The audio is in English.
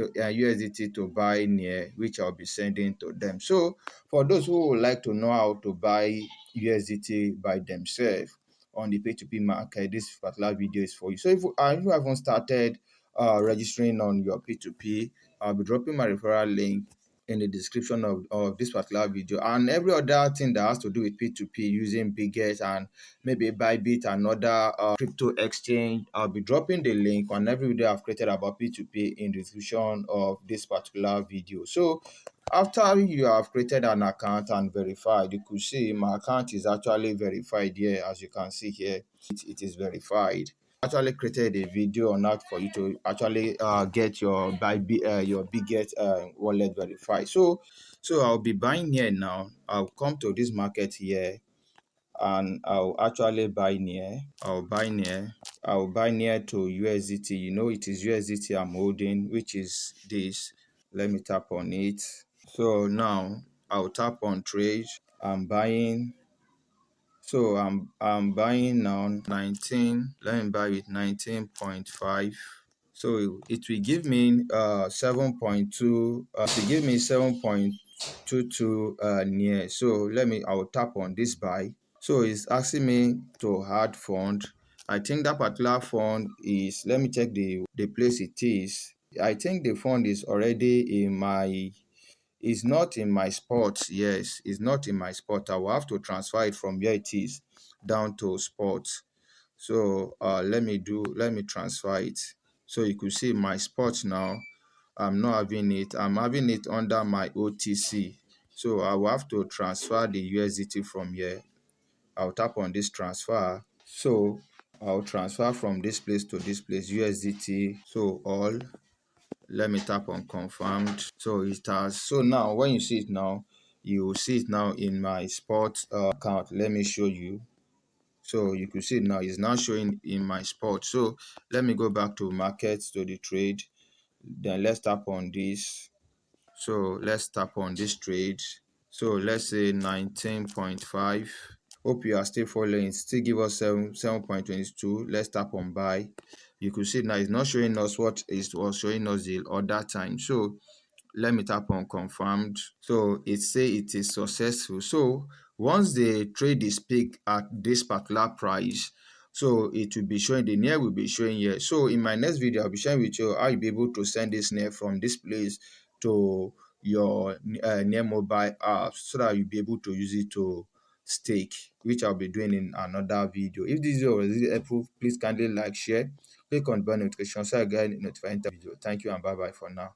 USDT to buy near, which I'll be sending to them. So for those who would like to know how to buy USDT by themselves on the P2P market, this particular video is for you. So if you haven't started registering on your P2P, I'll be dropping my referral link in the description of this particular video, and every other thing that has to do with P2P using Bitget and maybe Bybit and other crypto exchange. I'll be dropping the link on every video I've created about P2P in the description of this particular video. So after you have created an account and verified, you could see my account is actually verified here. As you can see here, it is verified. Actually created a video on that for you to actually get your Bitget wallet verified. So I'll be buying here now. I'll come to this market here and I'll actually buy near. I'll buy near to USDT. You know, it is USDT I'm holding, which is this. Let me tap on it. So now I'll tap on trade. I'm buying. So I'm buying now 19. Let me buy with 19.5. So it will give me 7.2. It will give me 7.22 near. So I'll tap on this buy. So it's asking me to add fund. I think that particular fund is, let me check the place it is. I think the fund is already in my, it's not in my spot. Yes, it's not in my spot. I will have to transfer it from where it is down to spot. So let me transfer it. So you could see my spot now. I'm not having it. I'm having it under my OTC. So I will have to transfer the USDT from here. I'll tap on this transfer. So I'll transfer from this place to this place, USDT. So all, let me tap on confirmed. So it has, so now when you see it now, you will see it now in my spot account. Let me show you. So you can see it now, it's now showing in my spot. So let me go back to markets, to the trade. Then let's tap on this. So let's tap on this trade. So let's say 19.5. Hope you are still following. Still give us 7.22. Let's tap on buy. You could see now it's not showing us what it was showing us the other time. So let me tap on confirmed. So it say it is successful. So once the trade is picked at this particular price, so it will be showing, the near will be showing here. So in my next video, I'll be sharing with you how you'll be able to send this near from this place to your near mobile app, so that you'll be able to use it to stake, which I'll be doing in another video. If this video was helpful, please kindly like, share, click on the bell notification so I get notified in the video. Thank you and bye bye for now.